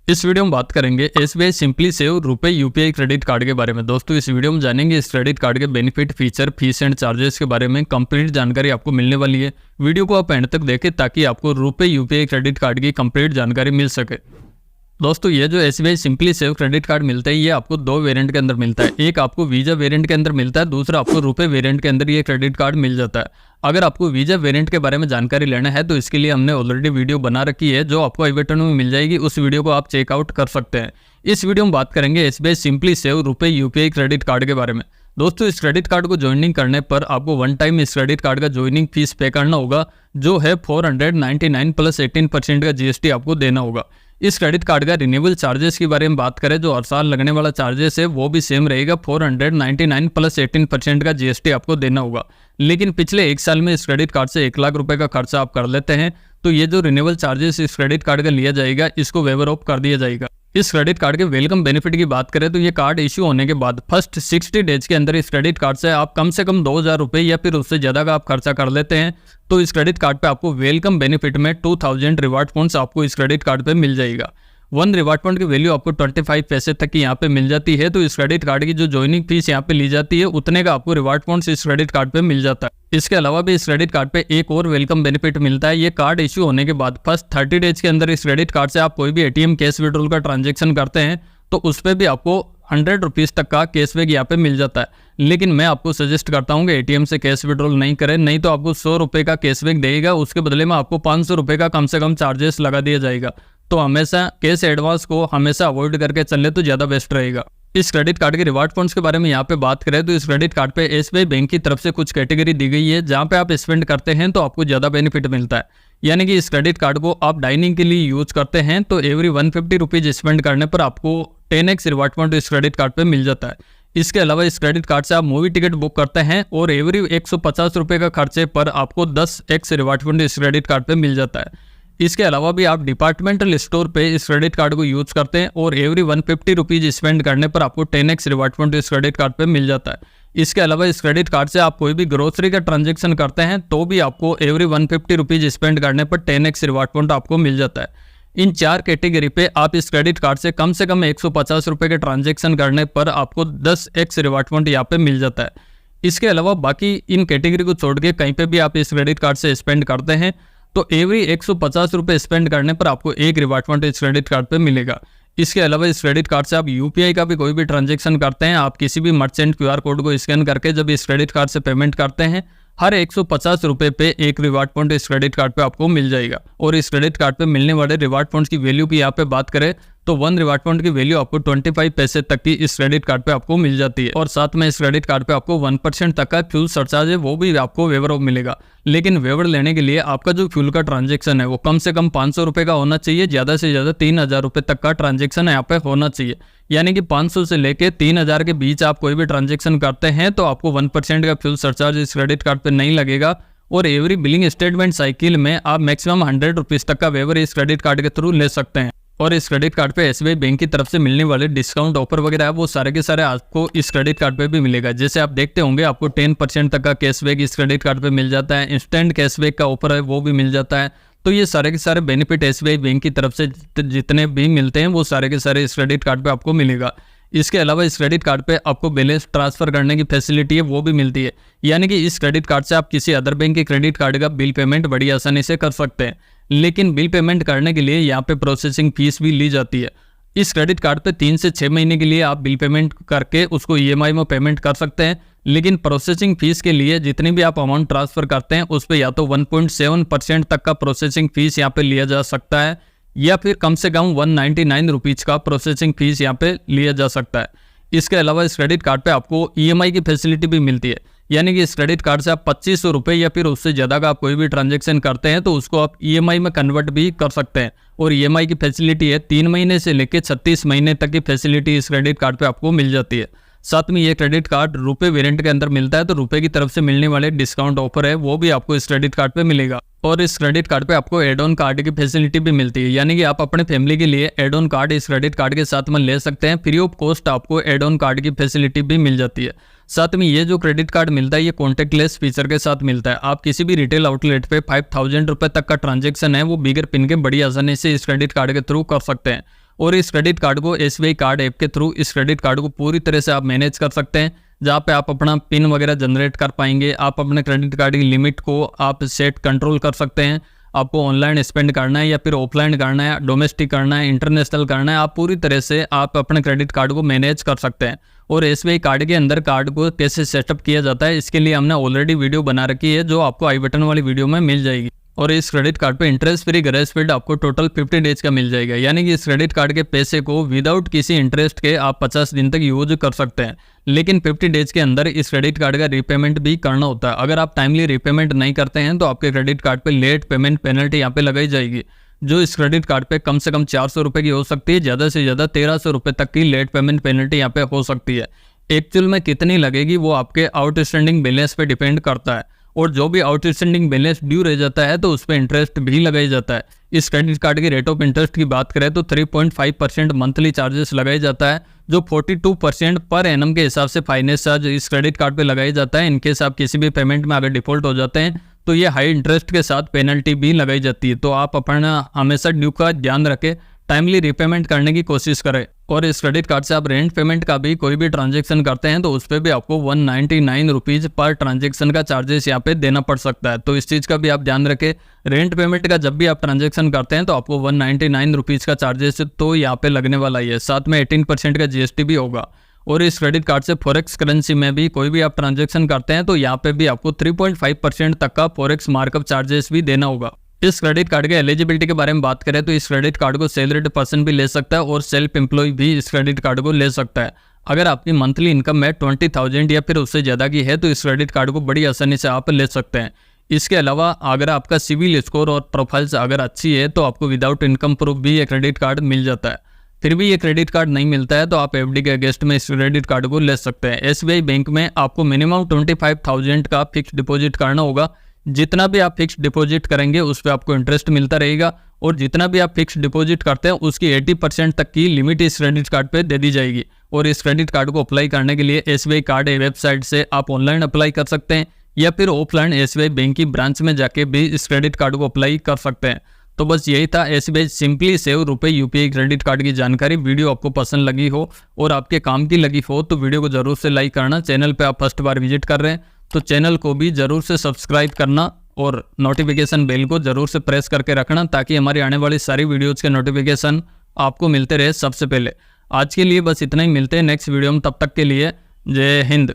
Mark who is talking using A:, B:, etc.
A: इस वीडियो में बात करेंगे एसबीआई सिंपली सेव रुपए यूपीआई क्रेडिट कार्ड के बारे में। दोस्तों इस वीडियो में जानेंगे इस क्रेडिट कार्ड के benefit, feature, fees and charges के बारे में कंप्लीट जानकारी आपको मिलने वाली है। वीडियो को आप एंड तक देखें ताकि आपको रुपए यूपीआई क्रेडिट कार्ड की कंप्लीट जानकारी मिल सके। दोस्तों ये जो SBI simply save credit card मिलता है ये आपको दो वेरिएंट के अंदर मिलता है। एक आपको वीजा वेरिएंट के अंदर मिलता है, दूसरा आपको रुपए वेरिएंट के अंदर ये क्रेडिट कार्ड मिल जाता है। अगर आपको वीजा वेरिएंट के बारे में जानकारी लेना है तो इसके लिए हमने ऑलरेडी वीडियो बना रखी है जो आपको आई बटन में मिल जाएगी, उस वीडियो को आप चेकआउट कर सकते हैं। इस वीडियो में बात करेंगे एसबीआई सिंपली सेव रुपए यूपीआई क्रेडिट कार्ड के बारे में। दोस्तों इस क्रेडिट कार्ड को ज्वाइनिंग करने पर आपको वन टाइम इस क्रेडिट कार्ड का ज्वाइनिंग फीस पे करना होगा जो है 499 प्लस 18% का जीएसटी आपको देना होगा। इस क्रेडिट कार्ड का रिन्यूअल चार्जेस के बारे में बात करें जो हर साल लगने वाला चार्जेस है वो भी सेम रहेगा, 499 प्लस 18% का जीएसटी आपको देना होगा। लेकिन पिछले एक साल में इस क्रेडिट कार्ड से 1 लाख रुपए का खर्चा आप कर लेते हैं तो ये जो रिन्यूअल चार्जेस इस क्रेडिट कार्ड का लिया जाएगा इसको वेवर ऑफ कर दिया जाएगा। इस क्रेडिट कार्ड के वेलकम बेनिफिट की बात करें तो ये कार्ड इश्यू होने के बाद फर्स्ट 60 डेज के अंदर इस क्रेडिट कार्ड से आप कम से कम 2000 रुपये या फिर उससे ज़्यादा का आप खर्चा कर लेते हैं तो इस क्रेडिट कार्ड पे आपको वेलकम बेनिफिट में 2000 रिवार्ड पॉइंट्स आपको इस क्रेडिट कार्ड पे मिल जाएगा। 1 रिवार्ड पॉइंट की वैल्यू आपको 25 पैसे तक की यहाँ पे मिल जाती है। तो इस क्रेडिट कार्ड की जो ज्वाइनिंग फीस यहाँ पे ली जाती है उतने का आपको रिवार्ड पॉइंट्स इस क्रेडिट कार्ड पे मिल जाता है। इसके अलावा भी इस क्रेडिट कार्ड पे एक और वेलकम बेनिफिट मिलता है। ये कार्ड इश्यू होने के बाद फर्स्ट 30 डेज के अंदर इस क्रेडिट कार्ड से आप कोई भी एटीएम कैश विड्रॉल का ट्रांजेक्शन करते हैं तो उस पर भी आपको 100 रुपीज़ तक का कैशबैक यहाँ पे मिल जाता है। लेकिन मैं आपको सजेस्ट करता हूँ कि एटीएम से कैश विड्रॉल नहीं करें, नहीं तो आपको 100 रुपये का कैशबैक देगा, उसके बदले में आपको 500 रुपये का कम से कम चार्जेस लगा दिया जाएगा। तो हमेशा कैश एडवांस को हमेशा अवॉइड करके चले तो ज़्यादा बेस्ट रहेगा। इस क्रेडिट कार्ड के रिवार्ड पॉइंट्स के बारे में यहाँ पे बात करें तो इस क्रेडिट कार्ड पे एसबीआई बैंक की तरफ से कुछ कैटेगरी दी गई है जहाँ पे आप स्पेंड करते हैं तो आपको ज़्यादा बेनिफिट मिलता है। यानी कि इस क्रेडिट कार्ड को आप डाइनिंग के लिए यूज करते हैं तो एवरी 150 रुपीज़ स्पेंड करने पर आपको 10x रिवार्ड पॉइंट इस क्रेडिट कार्ड पे मिल जाता है। इसके अलावा इस क्रेडिट कार्ड से आप मूवी टिकट बुक करते हैं और एवरी 150 रुपये का खर्चे पर आपको 10x रिवार्ड पॉइंट इस क्रेडिट कार्ड पे मिल जाता है। इसके अलावा भी आप डिपार्टमेंटल स्टोर पे इस क्रेडिट कार्ड को यूज करते हैं और एवरी 150 रुपीज़ स्पेंड करने पर आपको 10x रिवार्ड पॉइंट इस क्रेडिट कार्ड पे मिल जाता है। इसके अलावा इस क्रेडिट कार्ड से आप कोई भी ग्रोसरी का ट्रांजैक्शन करते हैं तो भी आपको एवरी 150 रुपीज़ स्पेंड करने पर 10x रिवार्ड पॉइंट आपको मिल जाता है। इन 4 कैटेगरी पे आप इस क्रेडिट कार्ड से कम 150 रुपये के ट्रांजैक्शन करने पर आपको 10x रिवार्ड पॉइंट यहाँ पे मिल जाता है। इसके अलावा बाकी इन कैटेगरी को छोड़ के कहीं पे भी आप इस क्रेडिट कार्ड से स्पेंड करते हैं तो एवरी 150 रुपये स्पेंड करने पर आपको 1 रिवार्ड पॉइंट इस क्रेडिट कार्ड पे मिलेगा। इसके अलावा इस क्रेडिट कार्ड से आप यूपीआई का भी कोई भी ट्रांजैक्शन करते हैं, आप किसी भी मर्चेंट क्यूआर कोड को स्कैन करके जब इस क्रेडिट कार्ड से पेमेंट करते हैं हर 150 रुपये पे 1 रिवार्ड पॉइंट इस क्रेडिट कार्ड पे आपको मिल जाएगा। और इस क्रेडिट कार्ड पे मिलने वाले रिवार्ड पॉइंट्स की वैल्यू की यहाँ पे बात करें तो 1 रिवार्ड पॉइंट की वैल्यू आपको 25 पैसे तक की इस क्रेडिट कार्ड पे आपको मिल जाती है। और साथ में इस क्रेडिट कार्ड पे आपको 1% तक का फ्यूल सरचार्ज है वो भी आपको वेवर ऑफ मिलेगा। लेकिन वेवर लेने के लिए आपका जो फ्यूल का ट्रांजेक्शन है वो कम से कम 500 रुपये का होना चाहिए, ज़्यादा से ज़्यादा 3000 रुपये तक का ट्रांजेक्शन यहाँ पे होना चाहिए। यानी कि 500 से लेके 3000 के बीच आप कोई भी ट्रांजेक्शन करते हैं तो आपको 1% का फ्यूल सरचार्ज इस क्रेडिट कार्ड पे नहीं लगेगा। और एवरी बिलिंग स्टेटमेंट साइकिल में आप मैक्सिमम 100 रुपीज़ तक का वेवर इस क्रेडिट कार्ड के थ्रू ले सकते हैं। और इस क्रेडिट कार्ड पे एसबीआई बैंक की तरफ से मिलने वाले डिस्काउंट ऑफर वगैरह है वो सारे के सारे आपको इस क्रेडिट कार्ड पे भी मिलेगा। जैसे आप देखते होंगे आपको 10% तक का कैशबैक इस क्रेडिट कार्ड पे मिल जाता है, इंस्टेंट कैशबैक का ऑफर है वो भी मिल जाता है। तो ये सारे के सारे बेनिफिट एसबीआई बैंक की तरफ से जितने भी मिलते हैं वो सारे के सारे इस क्रेडिट कार्ड पे आपको मिलेगा। इसके अलावा इस क्रेडिट कार्ड पे आपको बैलेंस ट्रांसफर करने की फैसिलिटी है वो भी मिलती है। यानी कि इस क्रेडिट कार्ड से आप किसी अदर बैंक के क्रेडिट कार्ड का बिल पेमेंट बड़ी आसानी से कर सकते हैं। लेकिन बिल पेमेंट करने के लिए यहाँ पे प्रोसेसिंग फीस भी ली जाती है। इस क्रेडिट कार्ड पे 3 से 6 महीने के लिए आप बिल पेमेंट करके उसको ईएमआई में पेमेंट कर सकते हैं। लेकिन प्रोसेसिंग फीस के लिए जितनी भी आप अमाउंट ट्रांसफर करते हैं उस पर या तो 1.7% तक का प्रोसेसिंग फीस यहाँ पे लिया जा सकता है या फिर कम से कम 199 रुपीज़ का प्रोसेसिंग फीस यहाँ पे लिया जा सकता है। इसके अलावा इस क्रेडिट कार्ड पे आपको ईएमआई की फैसिलिटी भी मिलती है। यानी कि इस क्रेडिट कार्ड से आप 2500 रुपये या फिर उससे ज़्यादा का आप कोई भी ट्रांजैक्शन करते हैं तो उसको आप ईएमआई में कन्वर्ट भी कर सकते हैं। और ईएमआई की फैसिलिटी है 3 महीने से लेकर 36 महीने तक की फैसिलिटी इस क्रेडिट कार्ड पे आपको मिल जाती है। साथ में ये क्रेडिट कार्ड रुपए वेरिएंट के अंदर मिलता है तो रुपए की तरफ से मिलने वाले डिस्काउंट ऑफर है वो भी आपको इस क्रेडिट कार्ड पे मिलेगा। और इस क्रेडिट कार्ड पे आपको एड ऑन कार्ड की फैसिलिटी भी मिलती है। यानी कि आप अपने फैमिली के लिए एड ऑन कार्ड इस क्रेडिट कार्ड के साथ में ले सकते हैं, फ्री ऑफ कॉस्ट आपको एड ऑन कार्ड की फैसिलिटी भी मिल जाती है। साथ में ये जो क्रेडिट कार्ड मिलता है ये कॉन्टेक्टलेस फीचर के साथ मिलता है। आप किसी भी रिटेल आउटलेट पे 5000 रुपये तक का ट्रांजेक्शन है वो बिगर पिन के बड़ी आसानी से इस क्रेडिट कार्ड के थ्रू कर सकते हैं। और इस क्रेडिट कार्ड को SBI कार्ड ऐप के थ्रू इस क्रेडिट कार्ड को पूरी तरह से आप मैनेज कर सकते हैं, जहाँ पे आप अपना पिन वगैरह जनरेट कर पाएंगे। आप अपने क्रेडिट कार्ड की लिमिट को आप सेट कंट्रोल कर सकते हैं। आपको ऑनलाइन स्पेंड करना है या फिर ऑफलाइन करना है, डोमेस्टिक करना है, इंटरनेशनल करना है, आप पूरी तरह से आप अपने क्रेडिट कार्ड को मैनेज कर सकते हैं। और SBI कार्ड के अंदर कार्ड को कैसे सेटअप किया जाता है, इसके लिए हमने ऑलरेडी वीडियो बना रखी है, जो आपको आई बटन वाली वीडियो में मिल जाएगी। और इस क्रेडिट कार्ड पे इंटरेस्ट फ्री ग्रेस पीरियड आपको टोटल 50 डेज का मिल जाएगा, यानी कि इस क्रेडिट कार्ड के पैसे को विदाउट किसी इंटरेस्ट के आप 50 दिन तक यूज कर सकते हैं। लेकिन 50 डेज के अंदर इस क्रेडिट कार्ड का रीपेमेंट भी करना होता है। अगर आप टाइमली रीपेमेंट नहीं करते हैं तो आपके क्रेडिट कार्ड पे लेट पेमेंट पेनल्टी यहाँ पे लगाई जाएगी, जो इस क्रेडिट कार्ड पे कम से कम 400 रुपये की हो सकती है, ज़्यादा से ज़्यादा 1300 रुपये तक की लेट पेमेंट पेनल्टी यहाँ पे हो सकती है। एक्चुअल में कितनी लगेगी वो आपके आउटस्टैंडिंग बैलेंस पे डिपेंड करता है, और जो भी आउटस्टैंडिंग बैलेंस ड्यू रह जाता है तो उस पर इंटरेस्ट भी लगाया जाता है। इस क्रेडिट कार्ड की रेट ऑफ इंटरेस्ट की बात करें तो 3.5% मंथली चार्जेस लगाया जाता है, जो 42% पर एनम के हिसाब से फाइनेंस चार्ज इस क्रेडिट कार्ड पे लगाया जाता है। इनकेस आप किसी भी पेमेंट में अगर डिफॉल्ट हो जाते हैं तो ये हाई इंटरेस्ट के साथ पेनल्टी भी लगाई जाती है। तो आप अपना हमेशा ड्यू का ध्यान रखें, टाइमली रीपेमेंट करने की कोशिश करें। और इस क्रेडिट कार्ड से आप रेंट पेमेंट का भी कोई भी ट्रांजैक्शन करते हैं तो उस पर भी आपको 199 रुपीज़ पर ट्रांजैक्शन का चार्जेस यहाँ पे देना पड़ सकता है। तो इस चीज़ का भी आप ध्यान रखें, रेंट पेमेंट का जब भी आप ट्रांजैक्शन करते हैं तो आपको 199 रुपीज़ का चार्जेस तो यहाँ पे लगने वाला ही है, साथ में 18% का GST भी होगा। और इस क्रेडिट कार्ड से फॉरेक्स करेंसी में भी कोई भी आप ट्रांजैक्शन करते हैं तो यहाँ पे भी आपको 3.5% तक का फॉरेक्स मार्कअप चार्जेस भी देना होगा। इस क्रेडिट कार्ड के एलिजिबिलिटी के बारे में बात करें तो इस क्रेडिट कार्ड को सैलरीड पर्सन भी ले सकता है और सेल्फ एम्प्लॉय भी इस क्रेडिट कार्ड को ले सकता है। अगर आपकी मंथली इनकम है 20,000 या फिर उससे ज़्यादा की है तो इस क्रेडिट कार्ड को बड़ी आसानी से आप ले सकते हैं। इसके अलावा अगर आपका सिविल स्कोर और प्रोफाइल्स अगर अच्छी है तो आपको विदाउट इनकम प्रूफ भी ये क्रेडिट कार्ड मिल जाता है। फिर भी ये क्रेडिट कार्ड नहीं मिलता है तो आप FD के अगेंस्ट में इस क्रेडिट कार्ड को ले सकते हैं। SBI बैंक में आपको मिनिमम 25,000 का फिक्स डिपॉजिट करना होगा। जितना भी आप फिक्स डिपॉजिट करेंगे उस पर आपको इंटरेस्ट मिलता रहेगा, और जितना भी आप फिक्स डिपॉजिट करते हैं उसकी 80% तक की लिमिट इस क्रेडिट कार्ड पे दे दी जाएगी। और इस क्रेडिट कार्ड को अप्लाई करने के लिए SBI कार्ड वेबसाइट से आप ऑनलाइन अप्लाई कर सकते हैं या फिर ऑफलाइन SBI बैंक की ब्रांच में जाके भी इस क्रेडिट कार्ड को अप्लाई कर सकते हैं। तो बस यही था SBI सिंपली सेव रुपए UPI क्रेडिट कार्ड की जानकारी। वीडियो आपको पसंद लगी हो और आपके काम की लगी हो तो वीडियो को जरूर से लाइक करना। चैनल पे आप फर्स्ट बार विजिट कर रहे हैं तो चैनल को भी जरूर से सब्सक्राइब करना और नोटिफिकेशन बेल को जरूर से प्रेस करके रखना, ताकि हमारी आने वाली सारी वीडियोज़ के नोटिफिकेशन आपको मिलते रहे सबसे पहले। आज के लिए बस इतना ही, मिलते हैं नेक्स्ट वीडियो में, तब तक के लिए जय हिंद।